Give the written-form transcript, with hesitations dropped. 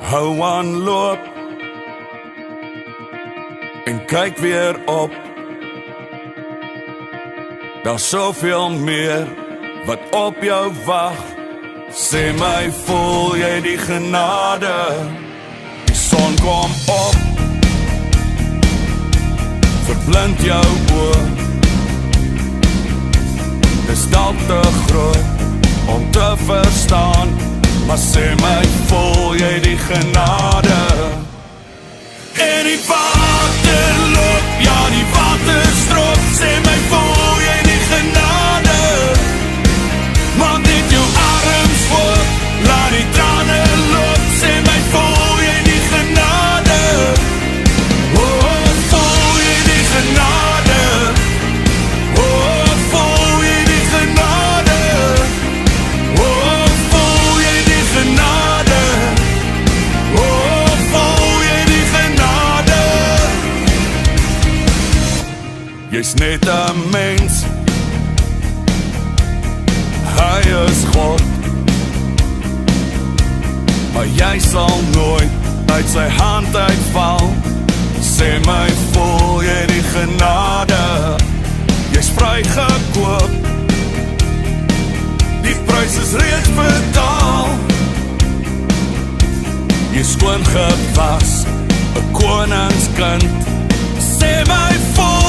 Hou aan loop en kyk weer op. Daar's soveel meer wat op jou wag. Sê my, voel jy die genade? Die son kom op, verblind jou oor. Dis dalk te groot om te verstaan, maar sê my, voel jy die genade? En die water loop, ja die water stroop. Sê my, voel jy die genade? Maak net jou arms voor, laat die trane loop. Sê my, voel jy die genade? Oh, voel jy die genade? Oh, voel jy die genade? Oh, voel jy die genade? Oh, voel jy die genade? Jy's net 'n mens, hy is God, maar jy sal nooit uit sy hand uitval. Sê my, voel jy die genade? Jy's vrygekoop, die prys is reeds betaal. Jy's skoon gewas, 'n koningskind. Sê my, voel